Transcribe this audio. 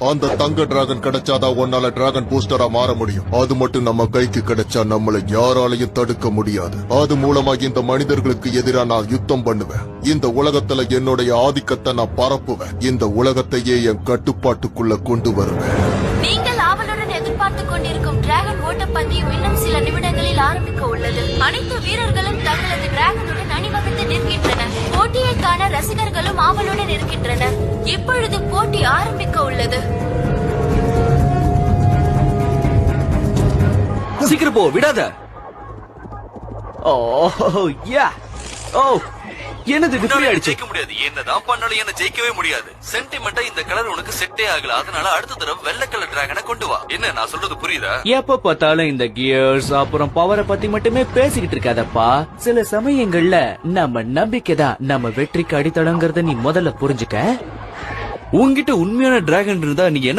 அந்த தங்க டிராகன் கிடைச்சாதான் உன்னால டிராகன் பூஸ்டரா மாற முடியும். அது மட்டும் நம்ம கைக்கு கிடைச்சா நம்மள யாராலையும் தடுக்க முடியாது. அது மூலமா இந்த மனிதர்களுக்கு எதிராக நான் யுத்தம் பண்ணுவேன். இந்த உலகத்துல என்னுடைய ஆதிக்கத்தை நான் பரப்புவேன். இந்த உலகத்தையே என் கட்டுப்பாட்டுக்குள்ள கொண்டு வருவேன். நீங்கள் ஆவலுடன் எதிர்பார்த்துக் கொண்டிருக்கும் டிராகன் ஓட்டப்பந்தயம் இன்னும் சில நிமிடங்களில் ஆரம்பிக்க உள்ளது. அனைத்து வீரர்களும் தங்களது டிராகனுடன் அணிவகுத்து நிற்கின்றனர். போட்டியை காண ரசிகர்களும் ஆவலுடன் இருக்கின்றனர். இப்பொழுது போட்டி ஆரம்பிக்க உள்ளது. சீக்கிரம் போ, விடாத. ஓ யா ஓ என்னது இது ஃப்ரீ ஆயிடுச்சு. ஜெயிக்க முடியாது. என்னதான் பண்ணாலும் என்ன ஜெயிக்கவே முடியாது. சென்டிமெண்டா இந்த கலர் உனக்கு செட்டே ஆகல. அதனால அடுத்த தடவை வெள்ளை கலர் டிராகனை கொண்டு வா. என்ன நான் சொல்றது புரியுதா? எப்ப பார்த்தாலும் இந்த கியர்ஸ் அப்புறம் பவரை பத்தி மட்டுமே பேசிக்கிட்டு இருக்காதப்பா. சில சமயங்கள்ல நம்ம நம்பிக்கை தான் நம்ம வெற்றிக்கு அடித்தளங்கிறத நீ முதல்ல புரிஞ்சுக்க. உன்கிட்ட உண்மையான டிராகன் இருந்தா நீ என்ன